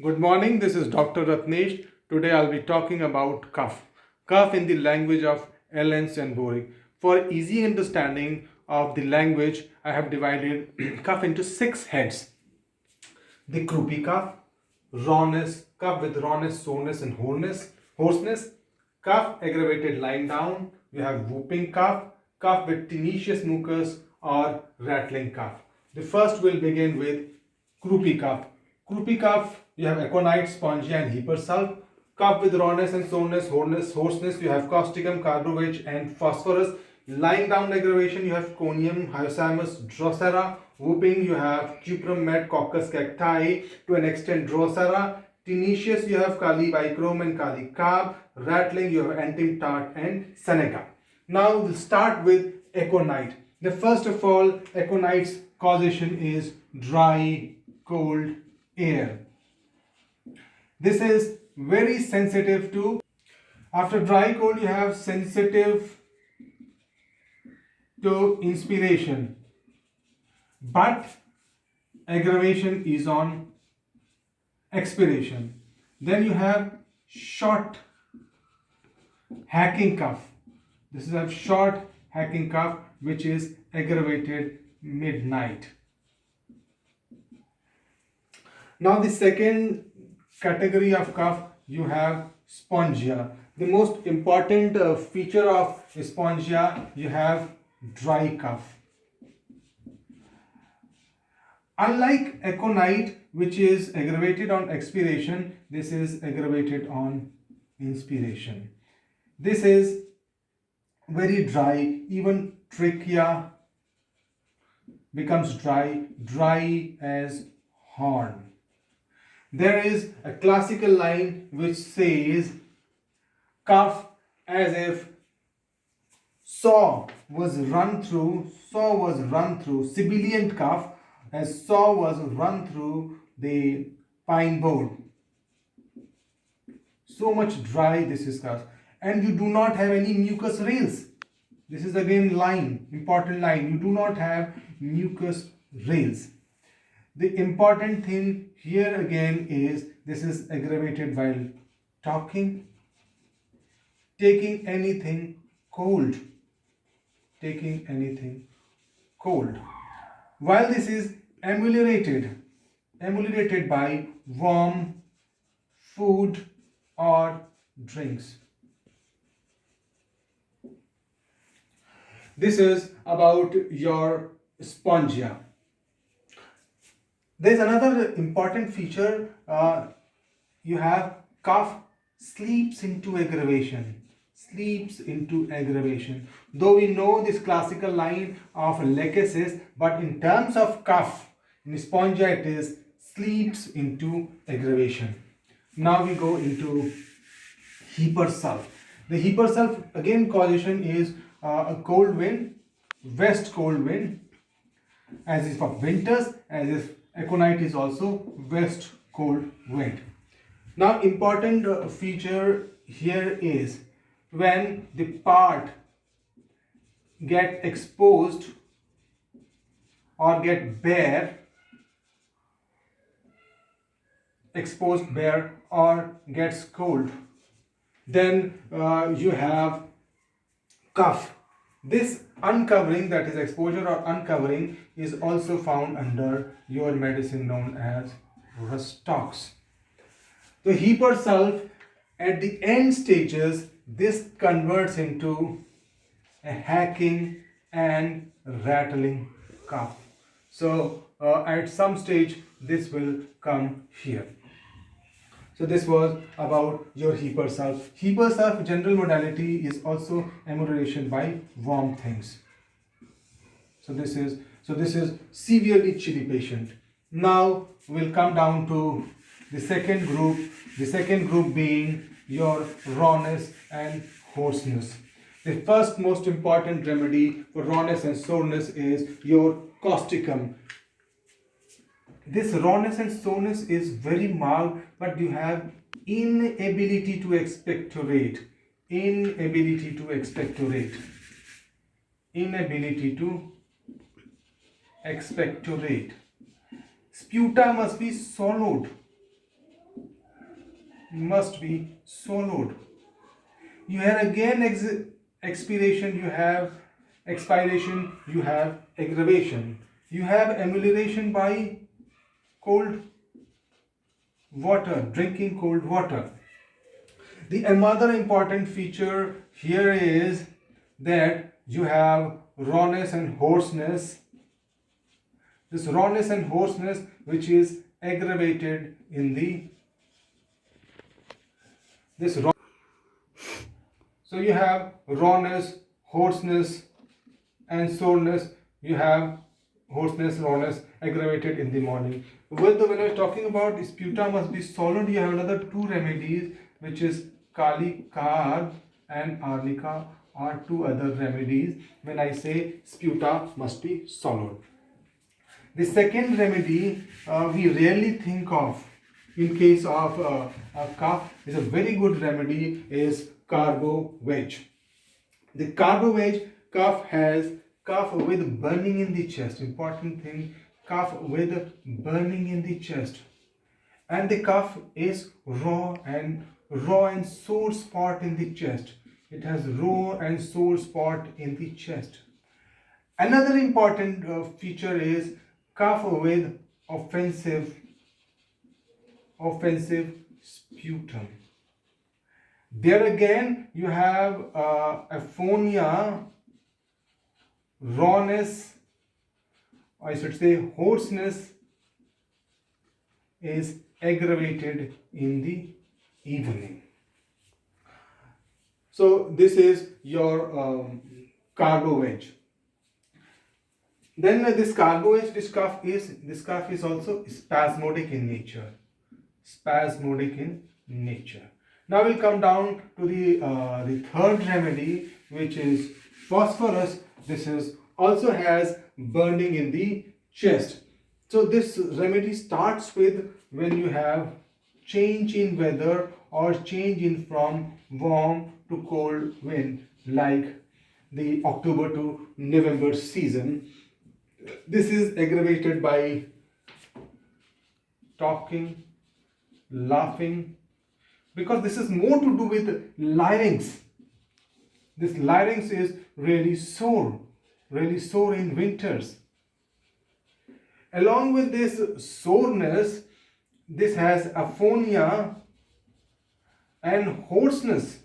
Good morning, this is Dr. Rratnesh. Today I'll be talking about cough. Cough in the language of Ellens and boericke. For easy understanding of the language, I have divided cough into six heads. The croupy cough, rawness, cough with rawness, soreness and hoarseness, cough aggravated lying down, you have whooping cough, cough with tenacious mucus or rattling cough. The first will begin with croupy cough. Croupy cough, you have aconite, spongia and hypersulph. Cough with rawness and soreness, hoarseness, you have causticum, carbovage and phosphorus. Lying down aggravation, you have conium, hyoscyamus, drosera. Whooping, you have cuprum, met, coccus cacti, to an extent drosera. Tenacious, you have kali bichrome and kali carb. Rattling, you have antim tart and seneca. Now we'll start with aconite. The first of all, aconite's causation is dry, cold air. This is very sensitive to, after dry cold you have sensitive to inspiration, but aggravation is on expiration. Then you have short hacking cough. This is a short hacking cough which is aggravated midnight. Now the second category of cough, you have spongia. The most important feature of spongia, you have dry cough. Unlike aconite, which is aggravated on expiration, this is aggravated on inspiration. This is very dry, even trachea becomes dry as horn. There is a classical line which says cough as if saw was run through, sibilant cough as saw was run through the pine board. So much dry this is cough, and you do not have any mucus rails. This is again line, important line. You do not have mucus rails. The important thing here again is this is aggravated while talking, taking anything cold. While this is ameliorated by warm food or drinks. This is about your spongia. There is another important feature. You have cough sleeps into aggravation. Though we know this classical line of lechesis, but in terms of cough, in spongia it is sleeps into aggravation. Now we go into hypersulph. The hypersulph again causation is a cold wind, west cold wind, as if of winters, as if aconite is also west cold wind. Now important feature here is when the part get exposed or get bare, or gets cold, then you have cough. This uncovering, that is exposure or uncovering, is also found under your medicine known as rustox. The hypersulph at the end stages, this converts into a hacking and rattling cough. So at some stage this will come here. So this was about your hypersulph. Hypersulph general modality is also amelioration by warm things. So this is severely chilly patient. Now we'll come down to the second group. The second group being your rawness and hoarseness. The first most important remedy for rawness and soreness is your causticum. This rawness and soreness is very mild, but you have inability to expectorate. Sputa must be swallowed. must be swallowed. You have again expiration, you have expiration, you have aggravation. You have amelioration by cold water, drinking cold water. The another important feature here is that you have rawness and hoarseness. This rawness and hoarseness which is aggravated in the this raw. So you have rawness, hoarseness and soreness. You have hoarseness, rawness aggravated in the morning. When I was talking about sputa must be swallowed, you have another two remedies which is kali karb and arnica are two other remedies when I say sputa must be swallowed. The second remedy we rarely think of in case of a cough is a very good remedy is carbo wedge. The carbo wedge cough has cough with burning in the chest. Important thing, cough with burning in the chest. And the cough is raw and sore spot in the chest. It has raw and sore spot in the chest. Another important feature is cough with offensive sputum. There again you have aphonia, rawness, I should say hoarseness is aggravated in the evening. So this is your carbo wedge. Then this carbo wedge, this cough is also spasmodic in nature. Spasmodic in nature. Now we'll come down to the third remedy, which is phosphorus. This is also has burning in the chest. So this remedy starts with when you have change in weather or change in from warm to cold wind, like the October to November season. This is aggravated by talking, laughing, because this is more to do with larynx. This larynx is really sore in winters. Along with this soreness, this has aphonia and hoarseness.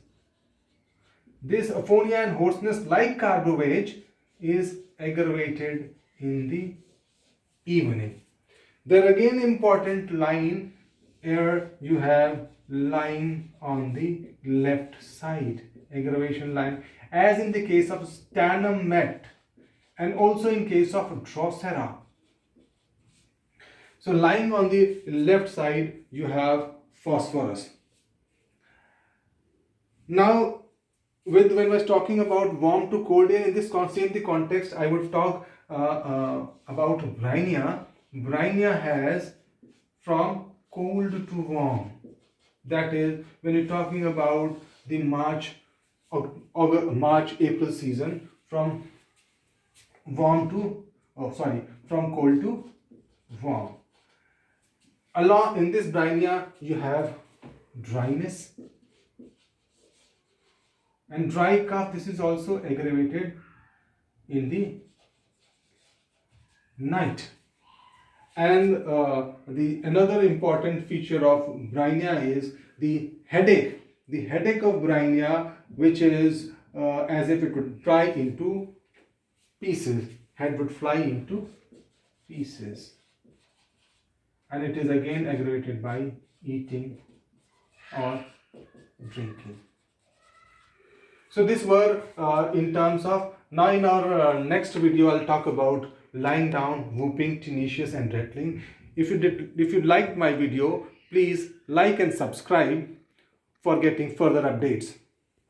This aphonia and hoarseness, like carbo wedge, is aggravated in the evening. There again important line here, you have line on the left side, aggravation line, as in the case of sternum met and also in case of Drosera. So lying on the left side you have phosphorus. Now when I was talking about warm to cold air, in this same the context I would talk about Brainia. Brainia has from cold to warm. That is when you're talking about the March-April season, from cold to warm. Along in this Brainia you have dryness and dry cough. This is also aggravated in the night. And the another important feature of Brainia is the headache. The headache of Brainia, which is as if it would fly into pieces. Head would fly into pieces. And it is again aggravated by eating or drinking. So these were in terms of. Now in our next video I'll talk about lying down, whooping, tinnitus and rattling. If you liked my video, please like and subscribe for getting further updates.